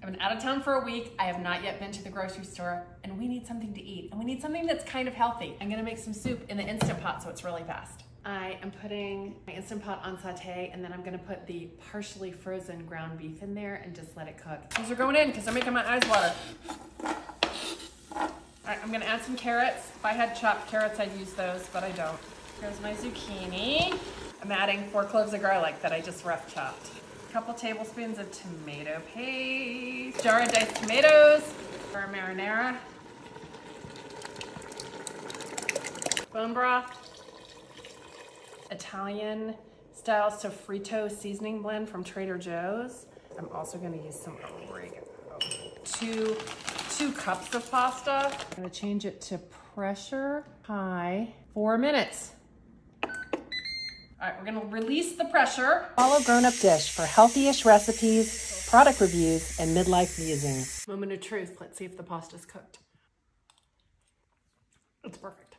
I've been out of town for a week. I have not yet been to the grocery store, and we need something to eat, and we need something that's kind of healthy. I'm gonna make some soup in the Instant Pot so it's really fast. I am putting my Instant Pot on saute, and then I'm gonna put the partially frozen ground beef in there and just let it cook. These are going in because they're making my eyes water. All right, I'm gonna add some carrots. If I had chopped carrots, I'd use those, but I don't. Here's my zucchini. I'm adding 4 cloves of garlic that I just rough chopped. A couple tablespoons of tomato paste. Jar of diced tomatoes for a marinara. Bone broth. Italian style sofrito seasoning blend from Trader Joe's. I'm also gonna use some oregano. 2 cups of pasta. I'm gonna change it to pressure high, 4 minutes. All right, we're gonna release the pressure. Follow Grown Up Dish for healthy-ish recipes, product reviews, and midlife musings. Moment of truth, let's see if the pasta's cooked. It's perfect.